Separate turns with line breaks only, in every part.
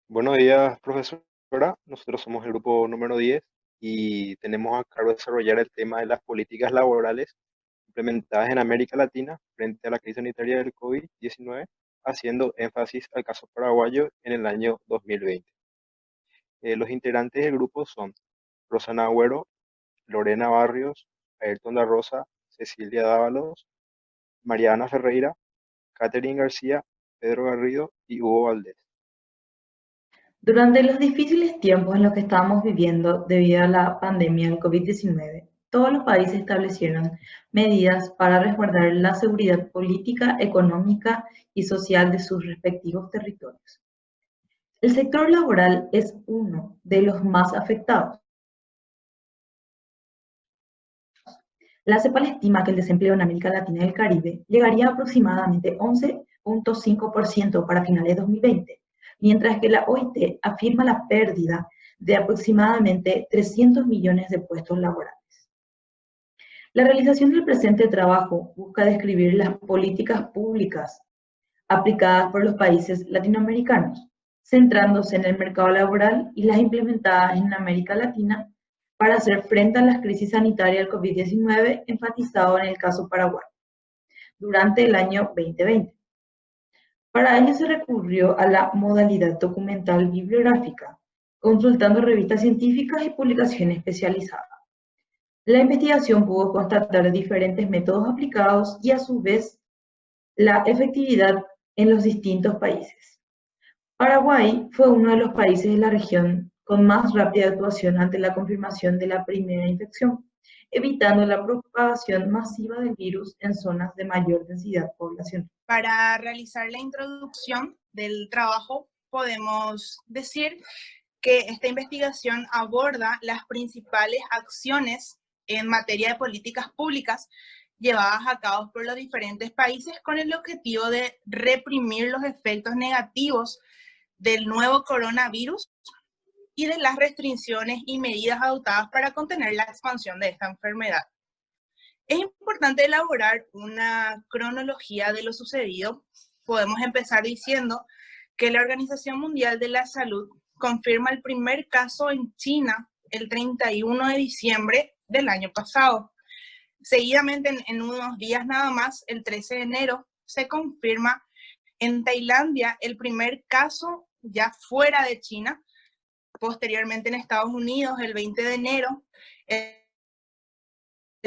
Buenos días, profesora. Nosotros somos el grupo número 10 y tenemos a cargo desarrollar el tema de las políticas laborales implementadas en América Latina frente a la crisis sanitaria del COVID-19, haciendo énfasis al caso paraguayo en el año 2020. Los integrantes del grupo son Rosana Agüero, Lorena Barrios, Ayrton da Rosa, Cecilia Dávalos, Mariana Ferreira, Catherine García, Pedro Garrido y Hugo Valdés.
Durante los difíciles tiempos en los que estábamos viviendo debido a la pandemia del COVID-19, todos los países establecieron medidas para resguardar la seguridad política, económica y social de sus respectivos territorios. El sector laboral es uno de los más afectados. La CEPAL estima que el desempleo en América Latina y el Caribe llegaría a aproximadamente 11,5% para finales de 2020, mientras que la OIT afirma la pérdida de aproximadamente 300 millones de puestos laborales. La realización del presente trabajo busca describir las políticas públicas aplicadas por los países latinoamericanos, centrándose en el mercado laboral y las implementadas en América Latina para hacer frente a la crisis sanitaria del COVID-19, enfatizado en el caso Paraguay, durante el año 2020. Para ello se recurrió a la modalidad documental bibliográfica, consultando revistas científicas y publicaciones especializadas. La investigación pudo constatar diferentes métodos aplicados y a su vez la efectividad en los distintos países. Paraguay fue uno de los países de la región con más rápida actuación ante la confirmación de la primera infección, evitando la propagación masiva del virus en zonas de mayor densidad poblacional.
Para realizar la introducción del trabajo, podemos decir que esta investigación aborda las principales acciones en materia de políticas públicas llevadas a cabo por los diferentes países con el objetivo de reprimir los efectos negativos del nuevo coronavirus y de las restricciones y medidas adoptadas para contener la expansión de esta enfermedad. Es importante elaborar una cronología de lo sucedido. Podemos empezar diciendo que la Organización Mundial de la Salud confirma el primer caso en China el 31 de diciembre del año pasado. Seguidamente, en unos días nada más, el 13 de enero, se confirma en Tailandia el primer caso ya fuera de China. Posteriormente en Estados Unidos, el 20 de enero, el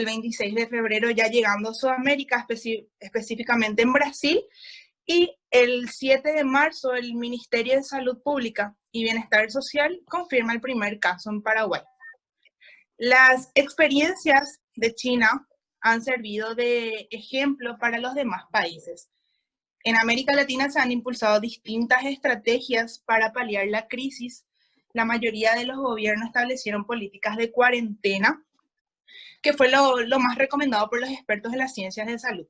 26 de febrero ya llegando a Sudamérica, específicamente en Brasil, y el 7 de marzo el Ministerio de Salud Pública y Bienestar Social confirma el primer caso en Paraguay. Las experiencias de China han servido de ejemplo para los demás países. En América Latina se han impulsado distintas estrategias para paliar la crisis. La mayoría de los gobiernos establecieron políticas de cuarentena, que fue lo más recomendado por los expertos en las ciencias de salud.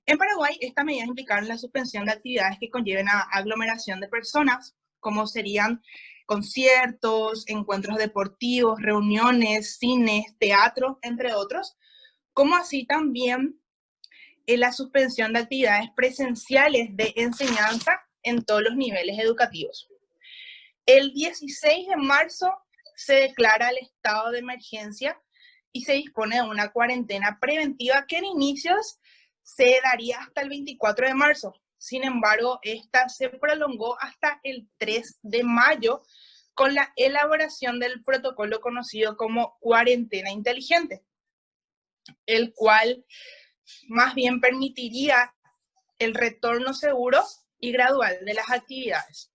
En Paraguay, estas medidas implicaron la suspensión de actividades que conlleven a aglomeración de personas, como serían conciertos, encuentros deportivos, reuniones, cines, teatros, entre otros, como así también la suspensión de actividades presenciales de enseñanza en todos los niveles educativos. El 16 de marzo se declara el estado de emergencia y se dispone de una cuarentena preventiva que en inicios se daría hasta el 24 de marzo. Sin embargo, esta se prolongó hasta el 3 de mayo con la elaboración del protocolo conocido como cuarentena inteligente, el cual más bien permitiría el retorno seguro y gradual de las actividades.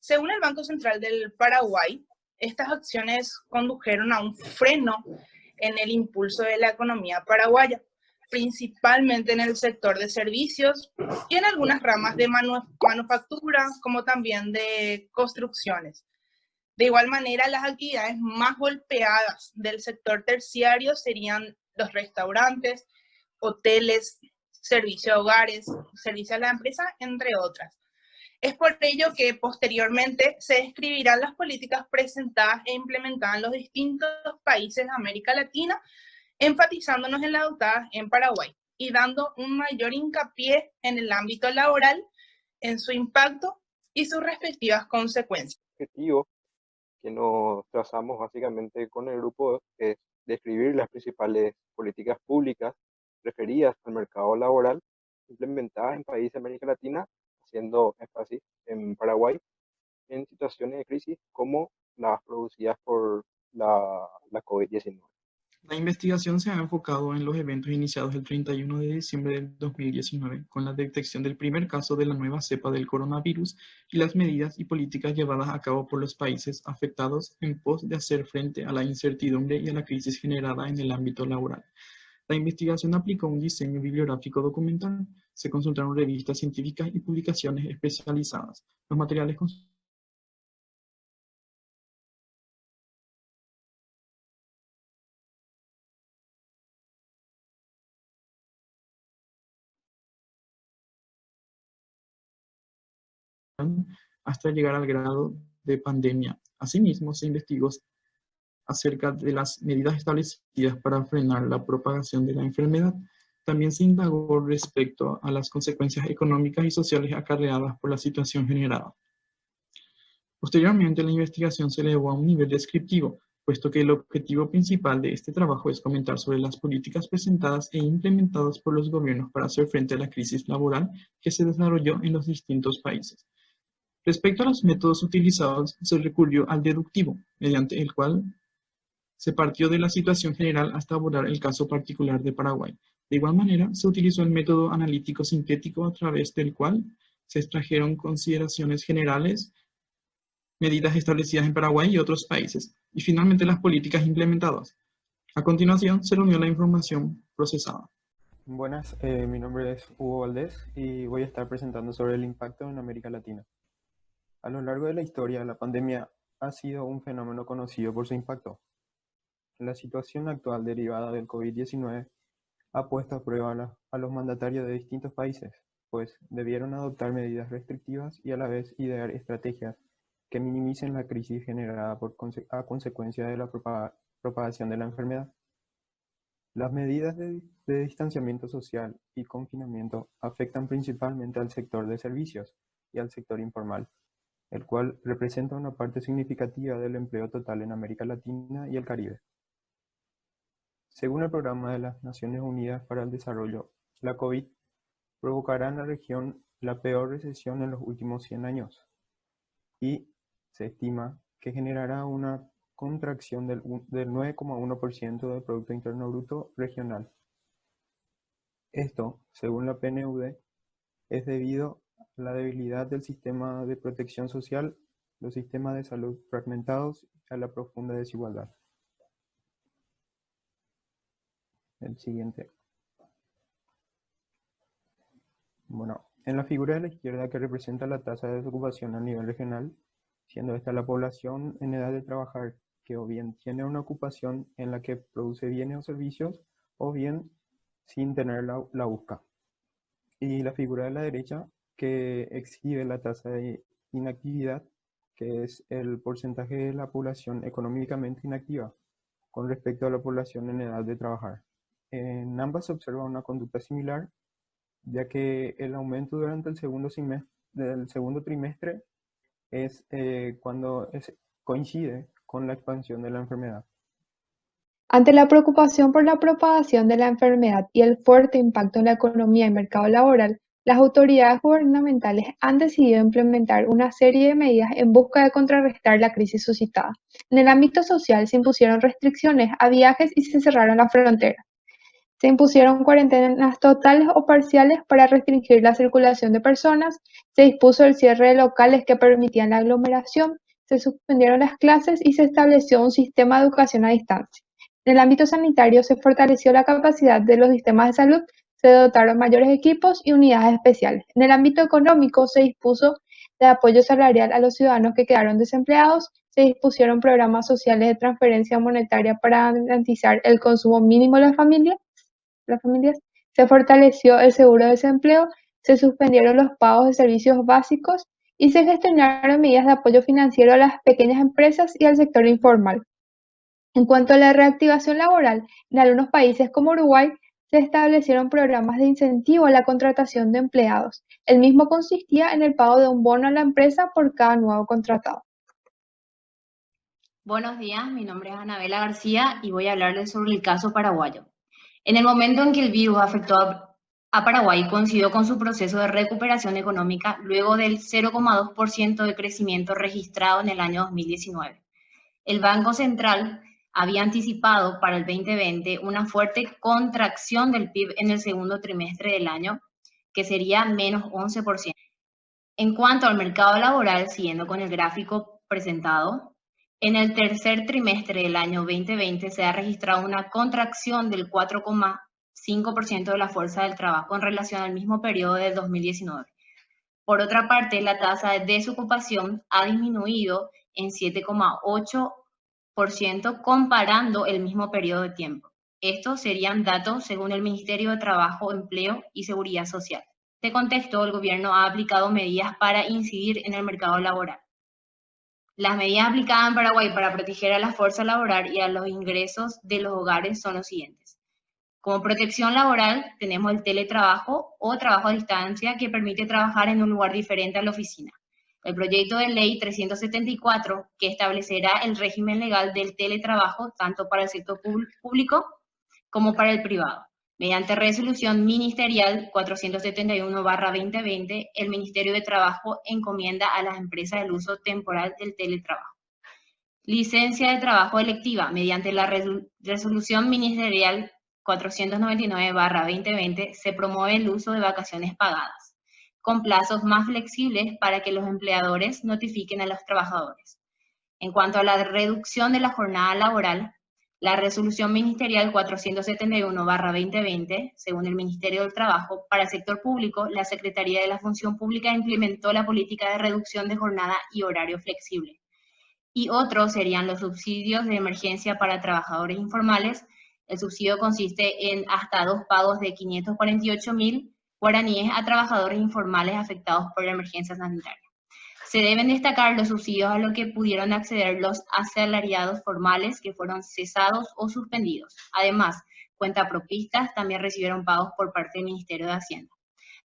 Según el Banco Central del Paraguay, estas acciones condujeron a un freno en el impulso de la economía paraguaya, principalmente en el sector de servicios y en algunas ramas de manufactura, como también de construcciones. De igual manera, las actividades más golpeadas del sector terciario serían los restaurantes, hoteles, servicio a hogares, servicio a la empresa, entre otras. Es por ello que posteriormente se describirán las políticas presentadas e implementadas en los distintos países de América Latina, enfatizándonos en las adoptadas en Paraguay y dando un mayor hincapié en el ámbito laboral, en su impacto y sus respectivas consecuencias.
El objetivo que nos trazamos básicamente con el grupo es describir las principales políticas públicas referidas al mercado laboral implementadas en países de América Latina, haciendo énfasis en Paraguay, en situaciones de crisis como las producidas por la COVID-19.
La investigación se ha enfocado en los eventos iniciados el 31 de diciembre del 2019, con la detección del primer caso de la nueva cepa del coronavirus y las medidas y políticas llevadas a cabo por los países afectados en pos de hacer frente a la incertidumbre y a la crisis generada en el ámbito laboral. La investigación aplicó un diseño bibliográfico documental, se consultaron revistas científicas y publicaciones especializadas. Los materiales hasta llegar al grado de pandemia. Asimismo, se investigó acerca de las medidas establecidas para frenar la propagación de la enfermedad. También se indagó respecto a las consecuencias económicas y sociales acarreadas por la situación generada. Posteriormente, la investigación se elevó a un nivel descriptivo, puesto que el objetivo principal de este trabajo es comentar sobre las políticas presentadas e implementadas por los gobiernos para hacer frente a la crisis laboral que se desarrolló en los distintos países. Respecto a los métodos utilizados, se recurrió al deductivo, mediante el cual se partió de la situación general hasta abordar el caso particular de Paraguay. De igual manera, se utilizó el método analítico sintético a través del cual se extrajeron consideraciones generales, medidas establecidas en Paraguay y otros países, y finalmente las políticas implementadas. A continuación, se reunió la información procesada.
Buenas, mi nombre es Hugo Valdés y voy a estar presentando sobre el impacto en América Latina. A lo largo de la historia, la pandemia ha sido un fenómeno conocido por su impacto. La situación actual derivada del COVID-19 ha puesto a prueba a los mandatarios de distintos países, pues debieron adoptar medidas restrictivas y a la vez idear estrategias que minimicen la crisis generada a consecuencia de la propagación de la enfermedad. Las medidas de distanciamiento social y confinamiento afectan principalmente al sector de servicios y al sector informal, el cual representa una parte significativa del empleo total en América Latina y el Caribe. Según el Programa de las Naciones Unidas para el Desarrollo, la COVID provocará en la región la peor recesión en los últimos 100 años y se estima que generará una contracción del 9,1% del Producto Interno Bruto regional. Esto, según la PNUD, es debido a la debilidad del sistema de protección social, los sistemas de salud fragmentados y a la profunda desigualdad. El siguiente. Bueno, en la figura de la izquierda que representa la tasa de desocupación a nivel regional, siendo esta la población en edad de trabajar que o bien tiene una ocupación en la que produce bienes o servicios o bien sin tenerla la busca. Y la figura de la derecha que exhibe la tasa de inactividad, que es el porcentaje de la población económicamente inactiva con respecto a la población en edad de trabajar. En ambas se observa una conducta similar, ya que el aumento durante el segundo trimestre es cuando coincide con la expansión de la enfermedad.
Ante la preocupación por la propagación de la enfermedad y el fuerte impacto en la economía y mercado laboral, las autoridades gubernamentales han decidido implementar una serie de medidas en busca de contrarrestar la crisis suscitada. En el ámbito social se impusieron restricciones a viajes y se cerraron las fronteras. Se impusieron cuarentenas totales o parciales para restringir la circulación de personas, se dispuso el cierre de locales que permitían la aglomeración, se suspendieron las clases y se estableció un sistema de educación a distancia. En el ámbito sanitario se fortaleció la capacidad de los sistemas de salud, se dotaron mayores equipos y unidades especiales. En el ámbito económico se dispuso de apoyo salarial a los ciudadanos que quedaron desempleados, se dispusieron programas sociales de transferencia monetaria para garantizar el consumo mínimo de las familias, se fortaleció el seguro de desempleo, se suspendieron los pagos de servicios básicos y se gestionaron medidas de apoyo financiero a las pequeñas empresas y al sector informal. En cuanto a la reactivación laboral, en algunos países como Uruguay se establecieron programas de incentivo a la contratación de empleados, El mismo consistía en el pago de un bono a la empresa por cada nuevo contratado.
Buenos días, mi nombre es Anabela García y voy a hablarles sobre el caso paraguayo. En el momento en que el virus afectó a Paraguay, coincidió con su proceso de recuperación económica luego del 0,2% de crecimiento registrado en el año 2019. El Banco Central había anticipado para el 2020 una fuerte contracción del PIB en el segundo trimestre del año, que sería menos 11%. En cuanto al mercado laboral, siguiendo con el gráfico presentado, en el tercer trimestre del año 2020 se ha registrado una contracción del 4,5% de la fuerza del trabajo en relación al mismo periodo del 2019. Por otra parte, la tasa de desocupación ha disminuido en 7,8% comparando el mismo periodo de tiempo. Estos serían datos según el Ministerio de Trabajo, Empleo y Seguridad Social. En este contexto, el gobierno ha aplicado medidas para incidir en el mercado laboral. Las medidas aplicadas en Paraguay para proteger a la fuerza laboral y a los ingresos de los hogares son los siguientes. Como protección laboral tenemos el teletrabajo o trabajo a distancia que permite trabajar en un lugar diferente a la oficina. El proyecto de ley 374 que establecerá el régimen legal del teletrabajo tanto para el sector público como para el privado. Mediante resolución ministerial 471/2020, el Ministerio de Trabajo encomienda a las empresas el uso temporal del teletrabajo. Licencia de trabajo electiva. Mediante la resolución ministerial 499/2020 se promueve el uso de vacaciones pagadas, con plazos más flexibles para que los empleadores notifiquen a los trabajadores. En cuanto a la reducción de la jornada laboral, la resolución ministerial 471/2020, según el Ministerio del Trabajo, para el sector público, la Secretaría de la Función Pública implementó la política de reducción de jornada y horario flexible. Y otros serían los subsidios de emergencia para trabajadores informales. El subsidio consiste en hasta 2 pagos de 548.000 guaraníes a trabajadores informales afectados por la emergencia sanitaria. Se deben destacar los subsidios a los que pudieron acceder los asalariados formales que fueron cesados o suspendidos. Además, cuentapropistas también recibieron pagos por parte del Ministerio de Hacienda.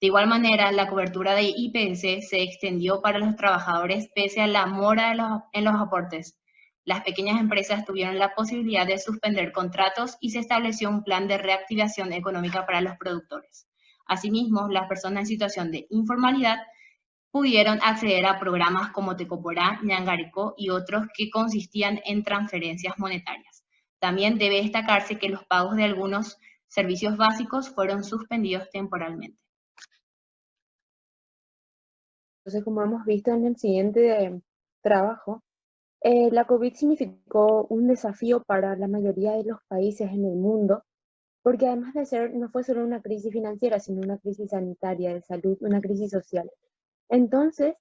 De igual manera, la cobertura de IPS se extendió para los trabajadores pese a la mora en los aportes. Las pequeñas empresas tuvieron la posibilidad de suspender contratos y se estableció un plan de reactivación económica para los productores. Asimismo, las personas en situación de informalidad pudieron acceder a programas como Tecoporá, Ñangaricó y otros que consistían en transferencias monetarias. También debe destacarse que los pagos de algunos servicios básicos fueron suspendidos temporalmente.
Entonces, como hemos visto en el siguiente trabajo, la COVID significó un desafío para la mayoría de los países en el mundo, porque además de ser, no fue solo una crisis financiera, sino una crisis sanitaria, de salud, una crisis social. Entonces,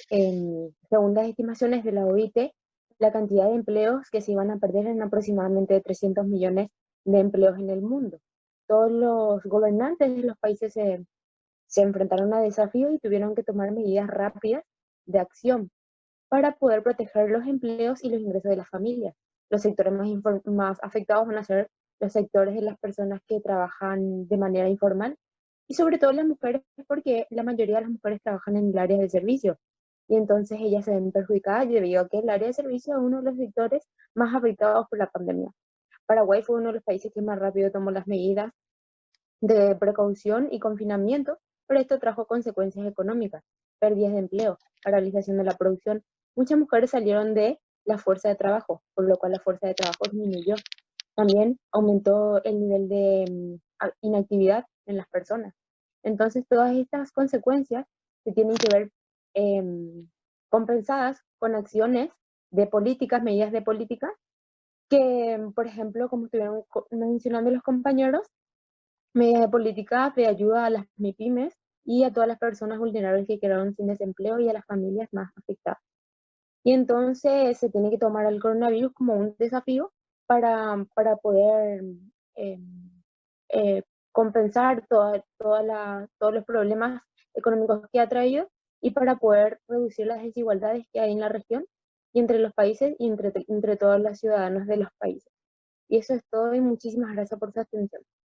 según las estimaciones de la OIT, la cantidad de empleos que se iban a perder eran aproximadamente 300 millones de empleos en el mundo. Todos los gobernantes de los países se enfrentaron a desafíos y tuvieron que tomar medidas rápidas de acción para poder proteger los empleos y los ingresos de las familias. Los sectores más afectados van a ser los sectores de las personas que trabajan de manera informal y sobre todo las mujeres, porque la mayoría de las mujeres trabajan en el área de servicio y entonces ellas se ven perjudicadas debido a que el área de servicio es uno de los sectores más afectados por la pandemia. Paraguay fue uno de los países que más rápido tomó las medidas de precaución y confinamiento, pero esto trajo consecuencias económicas, pérdidas de empleo, paralización de la producción. Muchas mujeres salieron de la fuerza de trabajo, por lo cual la fuerza de trabajo disminuyó. También aumentó el nivel de inactividad en las personas. Entonces, todas estas consecuencias se tienen que ver compensadas con acciones de políticas, medidas de política, que, por ejemplo, como estuvieron mencionando los compañeros, medidas de política de ayuda a las MIPYMES y a todas las personas vulnerables que quedaron sin desempleo y a las familias más afectadas. Y entonces se tiene que tomar el coronavirus como un desafío para poder compensar todos los problemas económicos que ha traído y para poder reducir las desigualdades que hay en la región y entre los países y entre todos los ciudadanos de los países. Y eso es todo y muchísimas gracias por su atención.